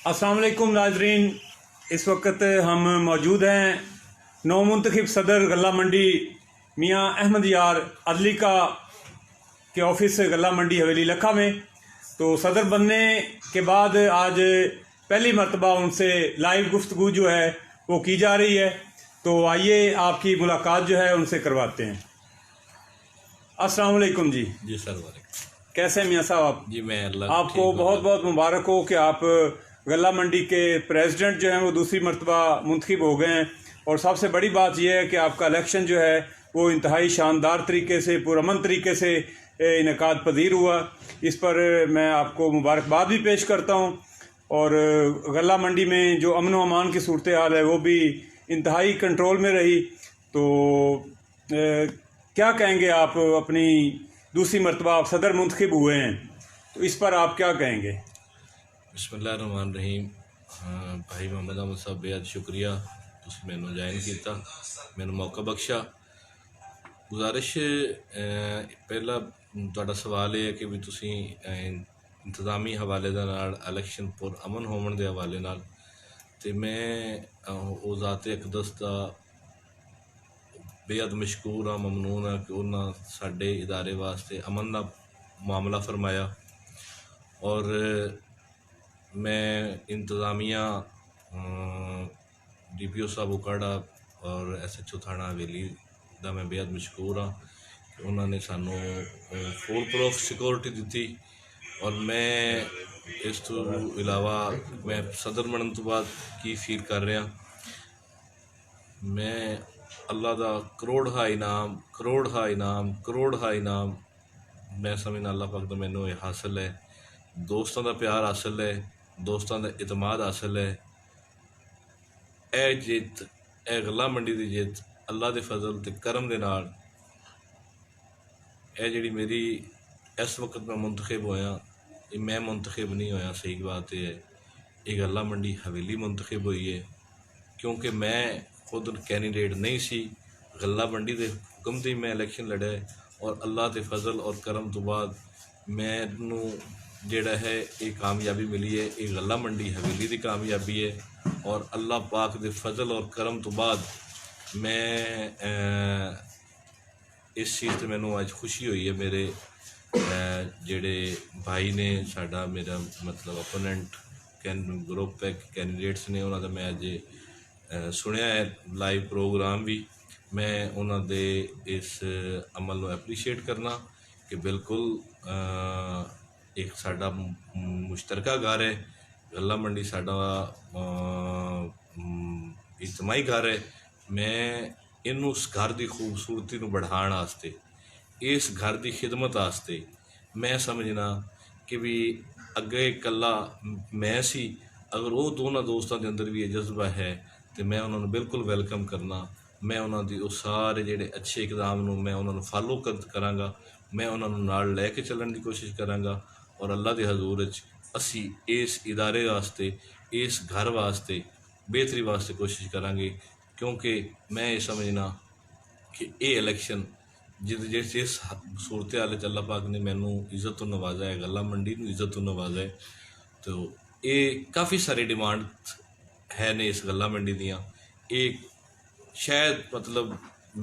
अस्सलाम वालेकुम नाजरीन, इस वक्त हम मौजूद हैं नौमुंतखब सदर गल्ला मंडी मियाँ अहमद यार अदली का के ऑफिस गल्ला मंडी हवेली लखा में। तो सदर बनने के बाद आज पहली मरतबा उनसे लाइव गुफ्तगू जो है वो की जा रही है। तो आइए आपकी मुलाकात जो है उनसे करवाते हैं। अस्सलाम वालेकुम जी। जी सर वालेकुम। कैसे मियाँ साहब आप? जी मैं अल्लाह आपको बहुत बहुत मुबारक हो कि आप गल्ला मंडी के प्रेसिडेंट जो हैं वो दूसरी मरतबा मुंतखब हो गए हैं। और सबसे बड़ी बात यह है कि आपका इलेक्शन जो है वो इंतहाई शानदार तरीके से, पुरअमन तरीके से इनेकाद पजीर हुआ। इस पर मैं आपको मुबारकबाद भी पेश करता हूँ। और गल्ला मंडी में जो अमन व अमान की सूरत हाल है वो भी इंतहाई कंट्रोल में रही। तो क्या कहेंगे आप? अपनी दूसरी मरतबा आप सदर मुंतखब हुए हैं, तो इस पर आप क्या कहेंगे? बिस्मिल्लाहिर्रहमानिर्रहीम। भाई मोहम्मद अहमद साहब बेहद शुक्रिया, तुसीं मैनूं ज्वाइन कीता, मैनूं मौका बख्शा। गुजारिश पहला तुहाडा सवाल यह है कि भी तुसीं इंतजामी हवाले दे नाल इलैक्शन पुर अमन होवन दे हवाले नाल ते मैं वो ज़ात अकदस दा बेहद मशकूर हाँ, ममनून हाँ कि उन्होंने साडे इदारे वास्ते अमन का मामला फरमाया। और मैं इंतज़ामिया DPO साहब उकाड़ा और SHO थाना हवेली का मैं बेहद मशकूर हाँ कि उन्होंने सानू फुल प्रूफ सिक्योरिटी दी। और मैं इस तो इलावा मैं सदर बनने तो बाद की फील कर रहा, मैं अल्लाह का करोड़ हा इनाम मैं समझना अल्लाह पाक का मैनू ये हासिल है। दोस्तों का प्यार हासिल है, दोस्तों का इतमाद हासिल है। ए जित ए गल्ला मंडी की जित अल्लाह के फजल ते करम दे नाल ए जिहड़ी मेरी इस वक्त मैं मुंतखब होया, मैं मुंतखब नहीं होया, सही बात यह है ये गल्ला मंडी हवेली मुंतखब हुई है क्योंकि मैं खुद कैंडीडेट नहीं सी। गल्ला मंडी के हुक्म से मैं इलैक्शन लड़ा और अल्लाह के फजल और करम तो बाद मैनू जिहड़ा है ये कामयाबी मिली है, ये गल्ला मंडी हवेली की कामयाबी है। और अल्लाह पाक के फजल और करम तो बाद मैं इस चीज़ से मैनू अज खुशी हुई है। मेरे जिहड़े भाई ने साडा मेरा मतलब ओपोनेंट ग्रुप है कैंडीडेट्स ने उन्होंने मैं अज सुनिया है लाइव प्रोग्राम भी। मैं उन्होंने इस अमल को एप्रीशिएट करना कि बिल्कुल एक साडा मुश्तरका घर है, गल्ला मंडी साडा इजतमाही घर है। मैं इनू उस घर की खूबसूरती को बढ़ाने वास्ते, इस घर की खिदमत वास्ते मैं समझना कि भी अगे कला मैं सी, अगर वो दोनों दोस्तों के अंदर भी ये जज्बा है तो मैं उन्होंने बिल्कुल वेलकम करना। मैं उन्होंने उस सारे जोड़े अच्छे इकदाम मैं उन्होंने फॉलो कराँगा, मैं उन्होंने नाल लैके चलने की कोशिश कराँगा। और अल्लाह के हजूर असी इस इदारे वास्ते, इस घर वास्ते बेहतरी वास्ते कोशिश करांगे क्योंकि मैं ये समझना कि ये इलैक्शन जिस सूरत हाल अल्लाह पाक ने मैनू इज्जत तो नवाजा है, गल्ला मंडी में इज्जत तो नवाजा है। तो ये काफ़ी सारी डिमांड है ने इस गल्ला मंडी दियाँ, एक शायद मतलब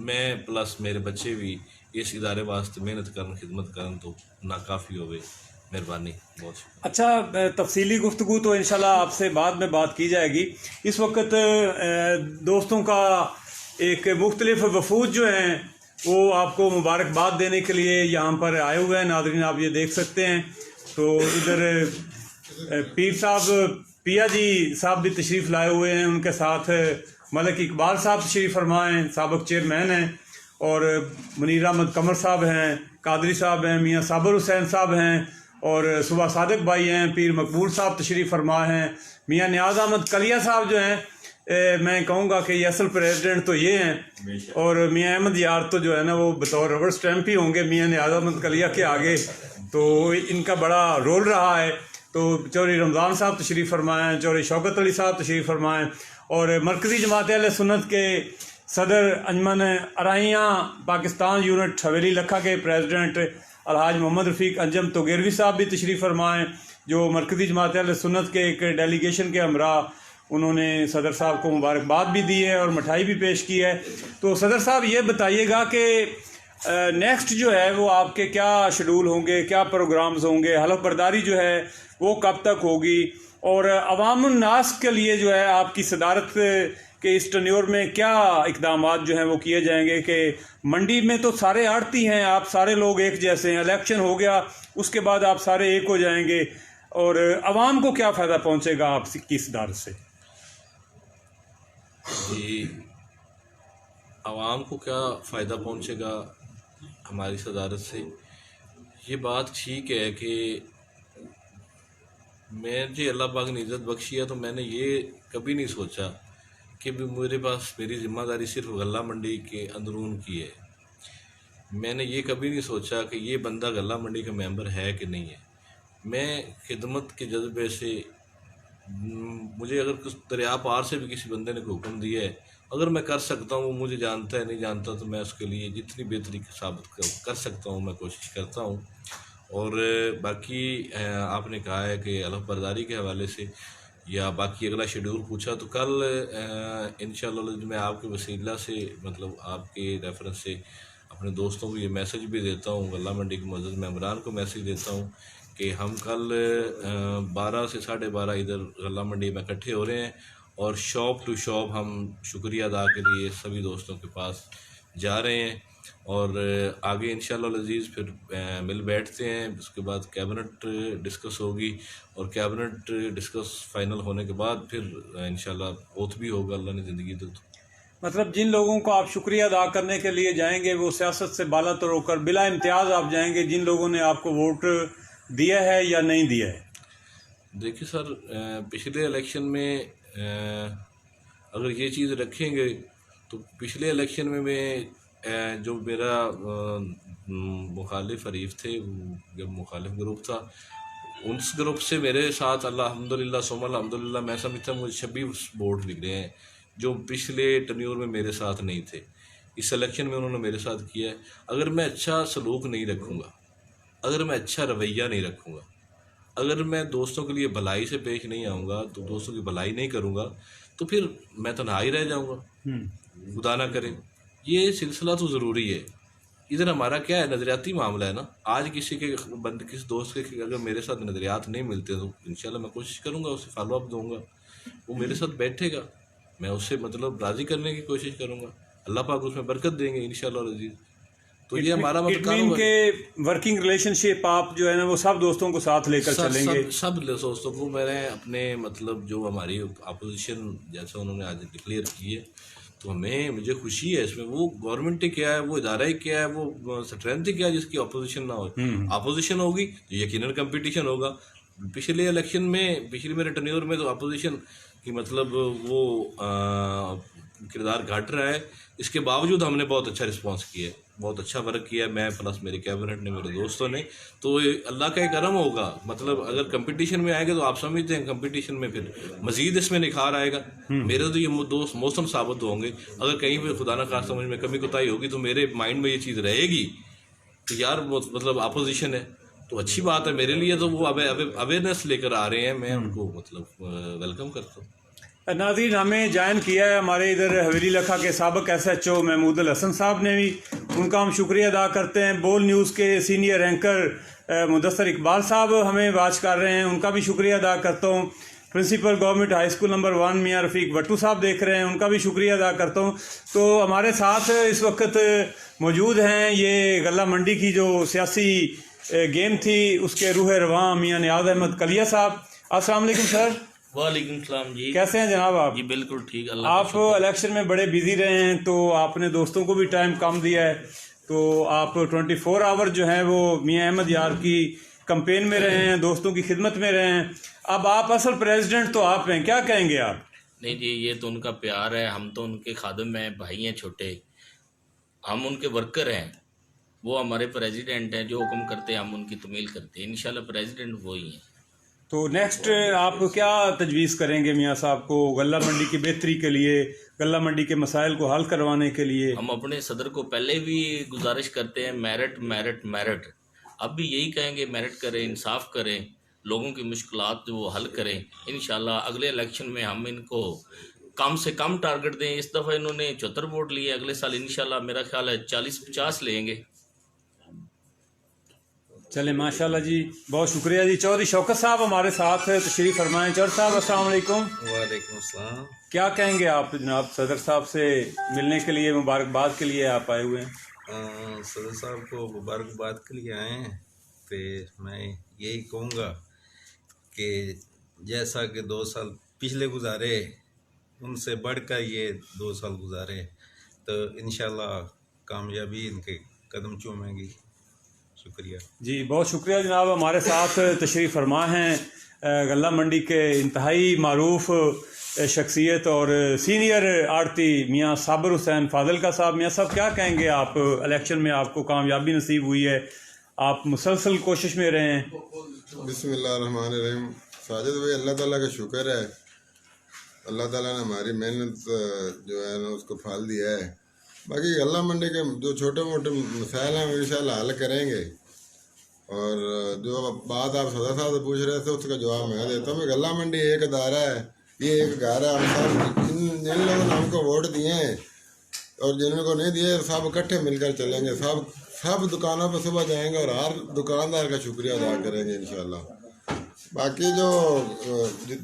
मैं प्लस मेरे बच्चे भी इस इदारे वास्ते मेहनत करन खिदमत करन तो नाकाफ़ी होवे। मेहरबानी, बहुत शुक्रिया। अच्छा, तफसीली गुफ्तगू तो इंशाल्लाह आपसे बाद में बात की जाएगी। इस वक्त दोस्तों का एक मुख्तलिफ वफूद जो हैं वो आपको मुबारकबाद देने के लिए यहाँ पर आए हुए हैं। नाज़रीन आप ये देख सकते हैं। तो इधर पीर साहब पिया जी साहब भी तशरीफ़ लाए हुए हैं, उनके साथ मलिक इकबाल साहब तशरीफ़ फरमा हैं, साबिक़ चेयरमैन हैं। और मुनीर अहमद कमर साहब हैं, कादरी साहब हैं, मियाँ साबर हुसैन साहब हैं, और सुबह सादिक भाई हैं, पीर मकबूल साहब तशरीफ़ फरमा हैं, मियाँ नियाज़ अहमद कलिया साहब जो हैं मैं कहूँगा कि ये असल प्रेसिडेंट तो ये हैं। और मियाँ अहमद यार तो जो है ना वो बतौर रबर स्टैम्प ही होंगे मियाँ नियाज़ अहमद कलिया के आगे, तो इनका बड़ा रोल रहा है। तो चौधरी रमज़ान साहब तशरीफ़ फरमाएँ, चौधरी शौकत अली साहब तशरीफ़ फरमाएँ। और मरकज़ी जमात अहले सुन्नत के सदर अंजमन अराइयाँ पाकिस्तान यूनिट हवेली लखा के प्रेसिडेंट अलहाज मोहम्मद रफ़ीक अंजम तोगेरवी साहब भी तशरीफ़ फरमाएँ, जो मरकज़ी जमात अहले सुन्नत के एक डेलीगेशन के हमरा उन्होंने सदर साहब को मुबारकबाद भी दी है और मिठाई भी पेश की है। तो सदर साहब ये बताइएगा कि नेक्स्ट जो है वो आपके क्या शेड्यूल होंगे, क्या प्रोग्राम्स होंगे, हलफ बर्दारी जो है वो कब तक होगी, और अवामुन्नास के लिए जो है आपकी सदारत के इस टन्योर में क्या इक़दामात जो हैं वो किए जाएंगे कि मंडी में तो सारे आड़ती हैं, आप सारे लोग एक जैसे हैं, इलेक्शन हो गया उसके बाद आप सारे एक हो जाएंगे, और अवाम को क्या फ़ायदा पहुँचेगा आपकी सदारत से? जी, आवाम को क्या फ़ायदा पहुंचेगा हमारी सदारत से, ये बात ठीक है कि मुझे अल्लाह पाक ने इज़्ज़त बख्शी है, तो मैंने ये कभी नहीं सोचा कि भी मेरे पास मेरी ज़िम्मेदारी सिर्फ गल्ला मंडी के अंदरून की है। मैंने ये कभी नहीं सोचा कि ये बंदा गल्ला मंडी का मेंबर है कि नहीं है। मैं खिदमत के जज्बे से मुझे अगर कुछ दरिया पार से भी किसी बंदे ने कोई हुक्म दिया है, अगर मैं कर सकता हूँ, मुझे जानता है नहीं जानता, तो मैं उसके लिए जितनी बेहतरी साबित कर सकता हूँ मैं कोशिश करता हूँ। और बाकी आपने कहा है कि हलफ बर्दारी के हवाले से या बाकी अगला शेड्यूल पूछा, तो कल इंशाअल्लाह मैं आपके वसीला से मतलब आपके रेफरेंस से अपने दोस्तों को ये मैसेज भी देता हूँ, गल्ला मंडी के मुअज़्ज़ज़ मेंबरान को मैसेज देता हूँ कि हम कल 12 से 12:30 इधर गल्ला मंडी में इकट्ठे हो रहे हैं और शॉप टू शॉप हम शुक्रिया अदा के लिए सभी दोस्तों के पास जा रहे हैं। और आगे इंशाअल्लाह अज़ीज़ फिर मिल बैठते हैं, उसके बाद कैबिनेट डिस्कस होगी और कैबिनेट डिस्कस फाइनल होने के बाद फिर इंशाअल्लाह ओथ भी होगा, अल्लाह ने ज़िंदगी दी तो। मतलब जिन लोगों को आप शुक्रिया अदा करने के लिए जाएंगे वो सियासत से बाला तर होकर बिला इम्तियाज़ आप जाएंगे, जिन लोगों ने आपको वोट दिया है या नहीं दिया है? देखिए सर, पिछले इलेक्शन में अगर ये चीज़ रखेंगे तो पिछले इलेक्शन में मैं जो मेरा मुखालिफ हरीफ थे, जब मुखालिफ ग्रुप था, उस ग्रुप से मेरे साथ अल्हम्दुलिल्लाह सुम्मा अल्हम्दुलिल्लाह मैं समझता हूँ मुझे 26 वोट निकले हैं जो पिछले टन्योर में मेरे साथ नहीं थे। इस इलेक्शन में उन्होंने मेरे साथ किया है। अगर मैं अच्छा सलूक नहीं रखूँगा, अगर मैं अच्छा रवैया नहीं रखूँगा, अगर मैं दोस्तों के लिए भलाई से पेश नहीं आऊँगा, तो दोस्तों की भलाई नहीं करूँगा, तो फिर मैं तन्हा ही रह जाऊँगा। खुदा ना करे, ये सिलसिला तो ज़रूरी है। इधर हमारा क्या है, नज़रियाती मामला है ना। आज किसी दोस्त के अगर मेरे साथ नज़रियात नहीं मिलते तो इंशाल्लाह मैं कोशिश करूँगा, उसे फॉलो अप दूँगा, वो मेरे साथ बैठेगा, मैं उससे मतलब राज़ी करने की कोशिश करूँगा, अल्लाह पाक उसमें बरकत देंगे इंशाअल्लाह अज़ीज़। तो ये हमारा मतलब के वर्किंग रिलेशनशिप आप जो है ना वो सब दोस्तों को साथ लेकर चलेंगे। सब दोस्तों को मैंने अपने मतलब जो हमारी अपोजिशन जैसा उन्होंने आज डिक्लेयर की है, तो मुझे खुशी है इसमें। वो गवर्नमेंट ही क्या है, वो इदारा ही क्या है, वो स्ट्रेंथ ही क्या है जिसकी अपोजिशन ना हो। अपोजिशन होगी तो यकीनन कंपटीशन होगा। पिछले इलेक्शन में, पिछले मेरे टर्न्योर में तो अपोजिशन की मतलब वो किरदार घट रहा है, इसके बावजूद हमने बहुत अच्छा रिस्पांस किया है, बहुत अच्छा वर्क किया है, मैं प्लस मेरे कैबिनेट ने, मेरे दोस्तों ने। तो अल्लाह का एक करम होगा, मतलब अगर कंपटीशन में आएगा तो आप समझते हैं कंपटीशन में फिर मजीद इसमें निखार आएगा। मेरे तो ये दोस्त मौसम साबित होंगे। अगर कहीं पर खुदा ना खास्ता समझ में कमी कोताही होगी तो मेरे माइंड में ये चीज़ रहेगी कि यार मतलब अपोजिशन है, तो अच्छी बात है मेरे लिए। तो वो अवेयरनेस लेकर आ रहे हैं, मैं उनको मतलब वेलकम करता हूँ। नाज़रीन, हमें ज्वाइन किया है हमारे इधर हवेली लखा के साबिक SHO महमूद अल हसन साहब ने भी, उनका हम शुक्रिया अदा करते हैं। बोल न्यूज़ के सीनियर एंकर मुदस्सर इकबाल साहब हमें वाच कर रहे हैं, उनका भी शुक्रिया अदा करता हूँ। Principal government high school number 1 मियाँ रफ़ीक भट्टू साहब देख रहे हैं, उनका भी शुक्रिया अदा करता हूँ। तो हमारे साथ इस वक्त मौजूद हैं ये गल्ला मंडी की जो सियासी गेम थी उसके रूह रवां मियाँ नियाज़ अहमद कलिया साहब। अस्सलाम वालेकुम सर। वालेकुम सलाम जी, कैसे हैं जनाब आप? जी बिल्कुल ठीक। आप इलेक्शन में बड़े बिजी रहे हैं तो आपने दोस्तों को भी टाइम कम दिया है, तो आप 24 आवर जो है वो मियाँ अहमद यार की कंपेन में रहे हैं, दोस्तों की खिदमत में रहे हैं। अब आप असल प्रेसिडेंट तो आप हैं, क्या कहेंगे आप? नहीं जी, ये तो उनका प्यार है, हम तो उनके खादम हैं, भाई हैं छोटे, हम उनके वर्कर हैं, वो हमारे प्रेसिडेंट हैं, जो हुक्म करते हैं हम उनकी तमील करते हैं। इंशाल्लाह प्रेसिडेंट वो ही हैं। तो नेक्स्ट आप क्या तजवीज़ करेंगे मियाँ साहब को गल्ला मंडी की बेहतरी के लिए, गल्ला मंडी के मसाइल को हल करवाने के लिए? हम अपने सदर को पहले भी गुजारिश करते हैं, मेरिट मेरिट मेरिट। अब भी यही कहेंगे, मेरिट करें, इंसाफ करें, लोगों की मुश्किलात जो वो हल करें। इंशाल्लाह अगले इलेक्शन में हम इनको कम से कम टारगेट दें। इस दफ़ा इन्होंने 74 वोट लिए, अगले साल इंशाल्लाह मेरा ख्याल है 40-50 लेंगे। चले माशाल्लाह जी, बहुत शुक्रिया जी। चौधरी शौकत साहब हमारे साथ है, तशरीफ़ फरमाएं। चौधरी साहब अस्सलाम वालेकुम। वालेकुम अस्सलाम। क्या कहेंगे आप जनाब सदर साहब से मिलने के लिए, मुबारकबाद के लिए आप आए हुए हैं? सदर साहब को मुबारकबाद के लिए आए हैं। तो मैं यही कहूँगा कि जैसा कि 2 साल पिछले गुजारे उनसे बढ़कर ये 2 साल गुजारे, तो इंशाल्लाह कामयाबी इनके कदम चूमेंगी। शुक्रिया जी, बहुत शुक्रिया जनाब। हमारे साथ तशरीफ़ फरमा हैं गल्ला मंडी के इंतहाई मारूफ शख्सियत और सीनियर आड़ती मियाँ साबिर हुसैन फाजिल का साहब। मियाँ साहब, क्या कहेंगे आप? इलेक्शन में आपको कामयाबी नसीब हुई है, आप मुसलसल कोशिश में रहे हैं। बिस्मिल्लाहिर्रहमानिर्रहीम। साजिद भाई, अल्लाह ताला का शुक्र है, अल्लाह ताला ने हमारी मेहनत जो है ना उसको फल दिया है। बाकी गल्ला मंडी के जो छोटे मोटे मसाइल हैं वो इंशाल्लाह हल करेंगे। और जो बात आप सदर साहब से पूछ रहे थे उसका जवाब मैं देता हूँ। गल्ला मंडी एक अदारा है, ये एक घर है। हम सब जिन लोगों ने हमको वोट दिए हैं और जिनको नहीं दिए, सब इकट्ठे मिलकर चलेंगे। सब दुकानों पर सुबह जाएंगे और हर दुकानदार का शुक्रिया अदा करेंगे इंशाल्लाह। बाकी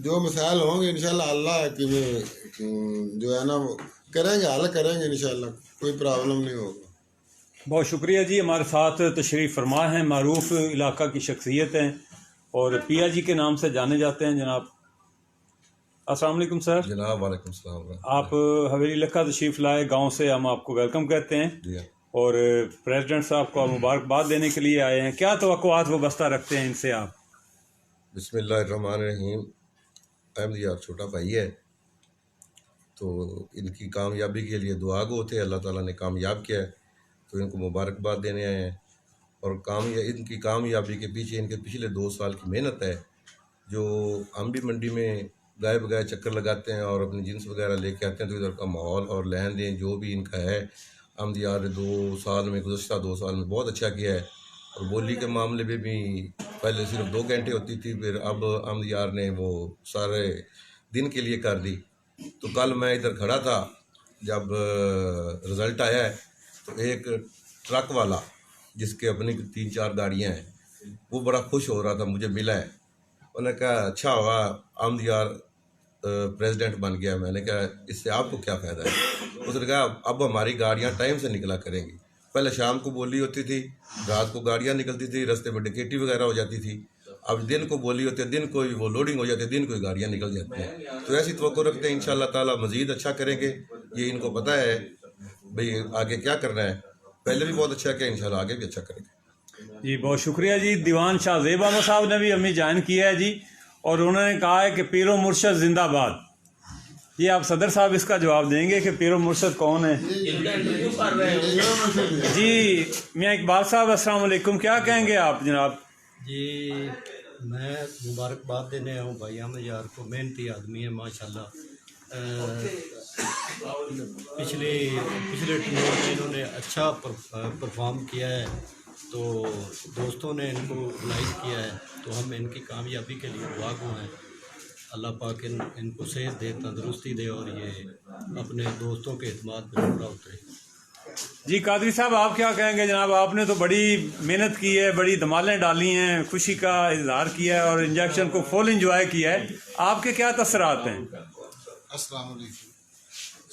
जो मसाइल होंगे इंशाल्लाह अल्लाह की जो है ना करेंगे, हल करेंगे इंशाल्लाह, कोई प्रॉब्लम नहीं होगा। बहुत शुक्रिया जी। हमारे साथ तशरीफ़ फरमा हैं मारूफ इलाका की शख्सियत हैं और पिया जी के नाम से जाने जाते हैं जनाब। अस्सलाम वालेकुम सर। जनाब वालेकुम सलाम। आप हवेली लखा तशरीफ़ लाए, गांव से हम आपको वेलकम कहते हैं और प्रेसिडेंट साहब को मुबारकबाद देने के लिए आए हैं। क्या तवक्कुआत वाबस्ता रखते हैं इनसे आप? बिस्मिल्लाहिर्रहमानिर्रहीम। अहमद यार छोटा भाई है, तो इनकी कामयाबी के लिए दुआ गो थे, अल्लाह ताला ने कामयाब किया है, तो इनको मुबारकबाद देने आए हैं। और इनकी कामयाबी के पीछे इनके पिछले 2 साल की मेहनत है। जो हम भी मंडी में गाय बगाए चक्कर लगाते हैं और अपनी जिन्स वगैरह लेके आते हैं, तो इधर का माहौल और लेन देन जो भी इनका है, अहमद यार 2 साल में, गुज़श्ता 2 साल में बहुत अच्छा किया है। और बोली के मामले में भी पहले सिर्फ 2 घंटे होती थी, फिर अब अहमद यार ने वो सारे दिन के लिए कर दी। तो कल मैं इधर खड़ा था, जब रिज़ल्ट आया है तो एक ट्रक वाला जिसके अपनी 3-4 गाड़ियाँ हैं, वो बड़ा खुश हो रहा था, मुझे मिला है। उन्होंने कहा अच्छा हुआ अहमद यार प्रेसिडेंट बन गया। मैंने कहा इससे आपको क्या फ़ायदा है? उसने कहा अब हमारी गाड़ियाँ टाइम से निकला करेंगी। पहले शाम को बोली होती थी, रात को गाड़ियाँ निकलती थी, रास्ते में डकैती वगैरह हो जाती थी। अब दिन को बोली होती है, दिन को वो लोडिंग हो जाती है, दिन को गाड़ियाँ निकल जाती हैं। तो ऐसी तवक्को रखते हैं इंशाल्लाह ताला मज़ीद अच्छा करेंगे। ये इनको पता है भाई आगे क्या करना है, पहले भी बहुत अच्छा किया, इंशाल्लाह आगे भी अच्छा करेंगे। जी, बहुत शुक्रिया जी। दीवान शाह ज़ेब अहमद साहब ने भी हमें ज्वाइन किया है जी, और उन्होंने कहा है कि पीरो मुर्शद जिंदाबाद। ये आप सदर साहब इसका जवाब देंगे कि पीरो मुर्शद कौन है? जी मियाँ इकबाल साहब अस्सलाम वालेकुम, क्या कहेंगे आप जनाब? जी, मैं मुबारकबाद देने आया हूँ भाई अहमद यार को। मेहनती आदमी है माशाल्लाह। पिछले टूर में इन्होंने अच्छा परफॉर्म किया है, तो दोस्तों ने इनको लाइक किया है, तो हम इनकी कामयाबी के लिए दुआ गो हैं। अल्लाह पाक इनको सेहत दे, तंदुरुस्ती दे और ये अपने दोस्तों के एतमाद पर पूरा उतरे। जी कादरी साहब, आप क्या कहेंगे जनाब? आपने तो बड़ी मेहनत की है, बड़ी धमालें डाली हैं, खुशी का इजहार किया है और इंजेक्शन को फुल इंजॉय किया है। आपके क्या तसरात हैं? अस्सलाम वालेकुम।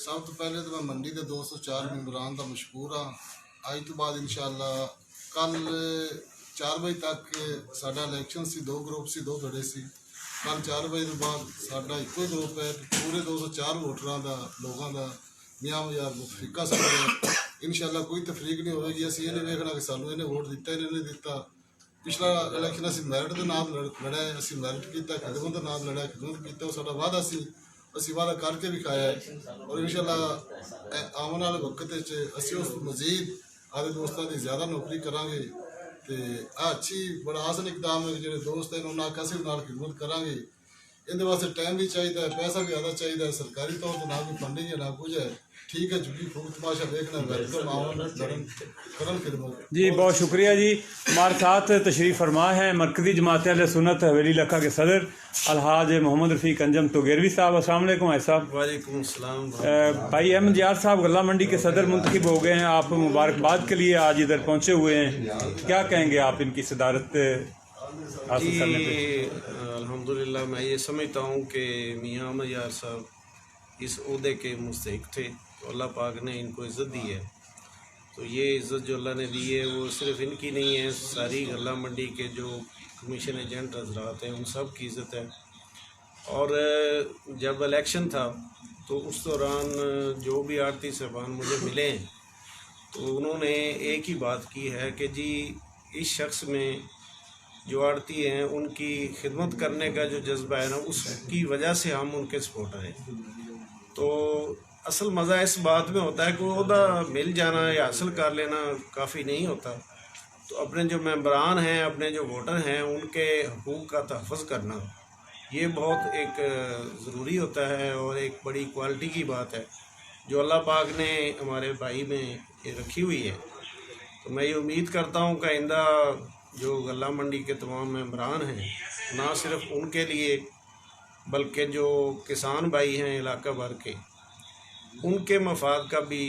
सब तो पहले तो मैं मंडी के 204 मेंबरान का मशहूर हाँ। आज तो बाद इंशाल्लाह कल 4 बजे तक साडा इलेक्शन सी, 2 ग्रुप सी, 2 धड़े सी। कल 4 बजे तो बाद साडा एको ग्रुप है, पूरे 204 वोटरां दा लोगों का मियाँ यार मुतफिका साडा इंशाल्लाह कोई तफरीक नहीं होगी। असं ये नहीं देखना कि सानू इन्हें वोट दिता इन्हें नहीं दिता। पिछला इलेक्शन असी मैरिट के नाम लड़ा है, असी मैरिट किया, खिदमत का नाम लड़ा, खिदमत किया, वो साडा वादा सी, असी वादा करके भी खाया है। और इंशाल्लाह आने वाले वक्त असी उस मजीद आदे दोस्तों की ज़्यादा नौकरी करांगे। तो अच्छी बड़ा आसन इकदाम है, जो दोस्त हैं उन्होंने आखा से खिदमत करांगे। ਇਹਦੇ ਵਾਸਤੇ ਟਾਈਮ ਵੀ ਚਾਹੀਦਾ ਹੈ, ਪੈਸਾ भी ज़्यादा चाहिए है। सरकारी तौर पर ना कोई फंडिंग है ना कुछ है। ठीक है, झुकी फूक तमाशा देखना वेलकम आओ करन खिदमत। जी बहुत शुक्रिया जी। हमारे साथ तशरीफ़ फरमा है मरकज़ी जमात अहले सुन्नत हवेली लखा के सदर अलहाज मोहम्मद रफ़ीक अंजम तोगेरवी साहब। अस्सलाम वालेकुम भाई साहब। वालेकुम सलाम। भाई अहमद यार साहब गल्ला मंडी के सदर मुंतखब हो गए हैं, आप मुबारकबाद के लिए आज इधर पहुँचे हुए हैं, क्या कहेंगे आप इनकी सदारत हासिल करने पे? अल्हम्दुलिल्लाह मैं ये समझता हूँ कि मियाँ अहमद यार साहब इस ओहदे के मुस्तहिक थे, तो अल्लाह पाक ने इनको इज़्ज़त दी है। तो ये इज़्ज़त जो अल्लाह ने दी है वो सिर्फ़ इनकी नहीं है, सारी गल्ला मंडी के जो कमीशन एजेंट हजरात हैं उन सब की इज़्ज़त है। और जब इलेक्शन था तो उस दौरान जो भी आरती साहबान मुझे मिले तो उन्होंने एक ही बात की है कि जी इस शख्स में जो आड़ती हैं उनकी खिदमत करने का जो जज्बा है ना, उसकी वजह से हम उनके सपोर्टर हैं। तो असल मज़ा इस बात में होता है कि ओहदा मिल जाना या हासिल कर लेना काफ़ी नहीं होता। तो अपने जो मेंबरान हैं, अपने जो वोटर हैं, उनके हकूक़ का तहफ़्फ़ुज़ करना ये बहुत एक ज़रूरी होता है और एक बड़ी क्वालिटी की बात है जो अल्लाह पाक ने हमारे भाई में ये रखी हुई है। तो मैं ये उम्मीद करता हूँ कि आइंदा जो गल्ला मंडी के तमाम मेंबरान हैं, ना सिर्फ उनके लिए बल्कि जो किसान भाई हैं इलाका भर के, उनके मफाद का भी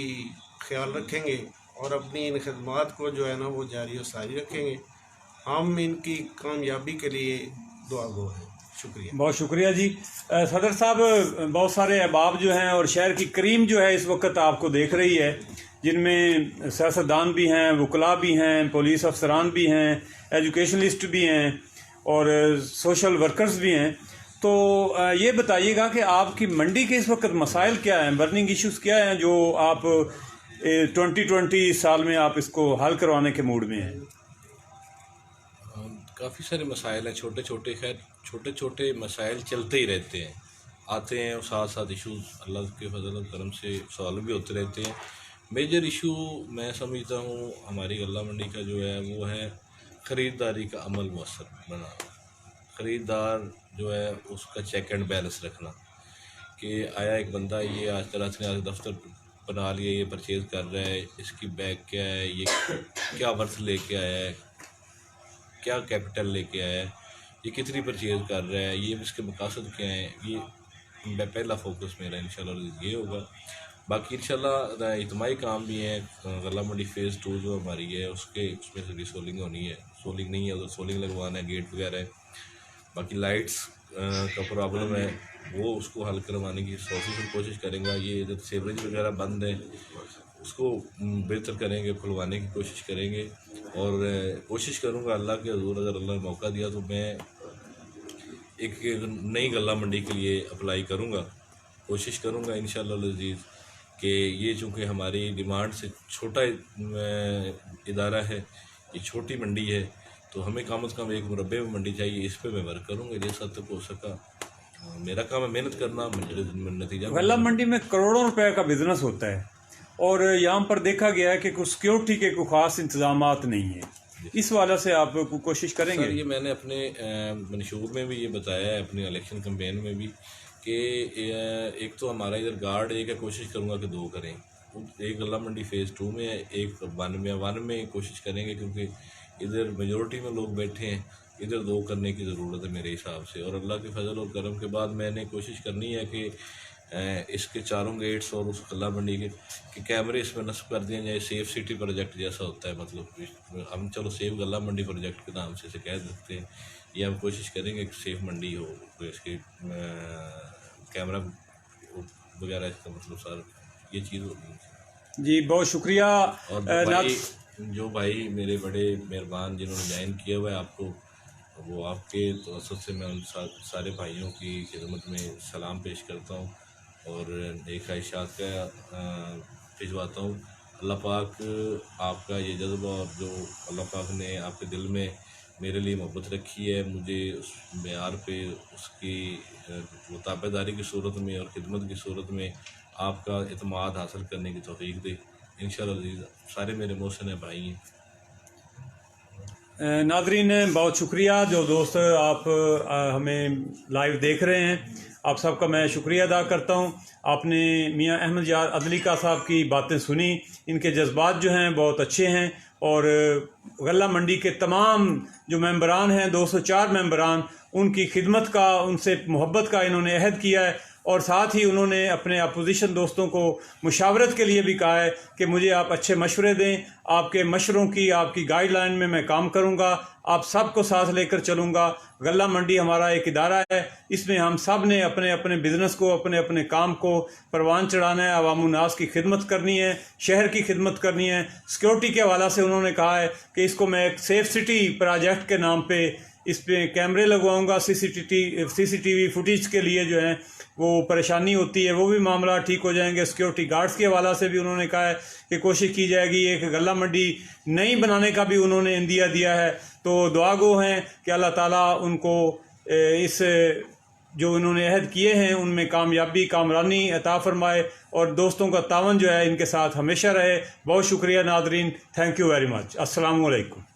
ख्याल रखेंगे और अपनी इन खदमात को जो है ना वो जारी और सारी रखेंगे। हम इनकी कामयाबी के लिए दुआ गो हैं। शुक्रिया। बहुत शुक्रिया जी। सदर साहब बहुत सारे अहबाब जो हैं और शहर की करीम जो है इस वक्त आपको देख रही है, जिनमें सियासतदान भी हैं, वकला भी हैं, पुलिस अफसरान भी हैं, एजुकेशनलिस्ट भी हैं और सोशल वर्कर्स भी हैं। तो ये बताइएगा कि आपकी मंडी के इस वक्त मसाइल क्या हैं, बर्निंग इश्यूज़ क्या हैं जो आप 2020 साल में आप इसको हल करवाने के मूड में हैं? काफ़ी सारे मसाइल हैं, छोटे छोटे, खैर छोटे छोटे मसाइल चलते ही रहते हैं, आते हैं और साथ साथ इशूज़ अल्लाह के फजल और करम से सॉल्व भी होते रहते हैं। मेजर इशू मैं समझता हूँ हमारी गल्ला मंडी का जो है वो है ख़रीदारी का अमल मुअस्सर बना, ख़रीदार जो है उसका चेक एंड बैलेंस रखना कि आया एक बंदा ये आज तरह से आज दफ्तर बना लिया, ये परचेज़ कर रहा है, इसकी बैग क्या है, ये क्या वर्थ लेके आया है, क्या कैपिटल लेके आया है, ये कितनी परचेज़ कर रहा है, ये इसके मकासद क्या हैं, ये पहला फोकस मेरा इंशाल्लाह ये होगा। बाकी इंशाल्लाह इज्तिमाई काम भी है, गल्ला मंडी फ़ेज़ 2 जो हमारी है उसमें से भी सोलिंग होनी है, सोलिंग नहीं है उधर सोलिंग लगवाना है, गेट वगैरह है। बाकी लाइट्स का प्रॉब्लम है वो उसको हल करवाने की कोशिश करेंगे। ये इधर सेवरेज वगैरह बंद है उसको बेहतर करेंगे, खुलवाने की कोशिश करेंगे और कोशिश करूँगा अल्लाह के हज़ूर अगर अल्लाह ने मौका दिया तो मैं एक नई गल्ला मंडी के लिए अप्लाई करूँगा, कोशिश करूँगा इंशाअल्लाह अज़ीज़ कि ये चूँकि हमारी डिमांड से छोटा इदारा है, ये छोटी मंडी है, तो हमें कम से कम एक मुरब्बे में मंडी चाहिए। इस पे मैं वर्क करूँगा जैसा तक हो सका। मेरा काम है मेहनत करना, नतीजा। गल्ला मंडी में करोड़ों रुपए का बिजनेस होता है और यहाँ पर देखा गया है कि कुछ सिक्योरिटी के कोई ख़ास इंतजामात नहीं है, इस वाला से आप कोशिश करेंगे? सर ये मैंने अपने मंशूर में भी ये बताया है, अपने इलेक्शन कैंपेन में भी कि एक तो हमारा इधर गार्ड एक है, कोशिश करूँगा कि 2 करें, एक गल्ला मंडी फ़ेज़ 2 में है, एक 1 में कोशिश करेंगे क्योंकि इधर मेजॉरिटी में लोग बैठे हैं, इधर 2 करने की ज़रूरत है मेरे हिसाब से। और अल्लाह के फजल और करम के बाद मैंने कोशिश करनी है कि इसके चारों गेट्स और उस गल्ला मंडी के कैमरे इसमें नस्ब कर दिए जाए, सेफ़ सिटी प्रोजेक्ट जैसा होता है, मतलब हम चलो सेफ गल्ला मंडी प्रोजेक्ट के नाम से इसे कह सकते हैं। ये हम कोशिश करेंगे कि सेफ मंडी हो, तो इसके कैमरा वगैरह इसका मतलब सर ये चीज़ होगी। जी बहुत शुक्रिया। और भाई जो भाई मेरे बड़े मेहरबान जिन्होंने ज्वाइन किया हुआ है आपको, वो आपके तो असर से मैं उन सारे भाइयों की खिदमत में सलाम पेश करता हूँ और एक ख्वाहिशात का भिजवाता हूँ। अल्लाह पाक आपका ये जज्बा और जो अल्लाह पाक ने आपके दिल में मेरे लिए मोहब्बत रखी है, मुझे उस मेयार पे उसकी वो ताबेदारी की सूरत में और खिदमत की सूरत में आपका इत्मीनान हासिल करने की तौफीक दे। इंशाअल्लाह अज़ीज़ सारे मेरे मोहसिन भाई हैं। नादरीन, बहुत शुक्रिया जो दोस्त आप हमें लाइव देख रहे हैं, आप सबका मैं शुक्रिया अदा करता हूं। आपने मियां अहमद यार अदलिका साहब की बातें सुनी, इनके जज्बात जो हैं बहुत अच्छे हैं और गल्ला मंडी के तमाम जो मेंबरान हैं 204 मेंबरान, उनकी खिदमत का, उनसे मोहब्बत का इन्होंने अहद किया है और साथ ही उन्होंने अपने अपोजिशन दोस्तों को मुशावरत के लिए भी कहा है कि मुझे आप अच्छे मशवरे दें, आपके मशवरों की, आपकी गाइडलाइन में मैं काम करूंगा, आप सबको साथ लेकर चलूंगा। गल्ला मंडी हमारा एक इदारा है, इसमें हम सब ने अपने अपने बिज़नेस को, अपने अपने काम को परवान चढ़ाना है, अवामुन्नास की खिदमत करनी है, शहर की खिदमत करनी है। सिक्योरिटी के हवाला से उन्होंने कहा है कि इसको मैं एक सेफ सिटी प्रोजेक्ट के नाम पे इस पे कैमरे लगवाऊंगा, सीसीटीवी फुटेज के लिए जो है वो परेशानी होती है, वो भी मामला ठीक हो जाएंगे। सिक्योरिटी गार्ड्स के हवाला से भी उन्होंने कहा है कि कोशिश की जाएगी। एक गल्ला मंडी नई बनाने का भी उन्होंने इंदिया दिया है। तो दुआ गो हैं कि अल्लाह ताला उनको इस जो इन्होंने अहद किए हैं उनमें कामयाबी, कामरानी अता फरमाए और दोस्तों का तावन जो है इनके साथ हमेशा रहे। बहुत शुक्रिया Nadreen, thank you very much. अस्सलामु अलैकुम।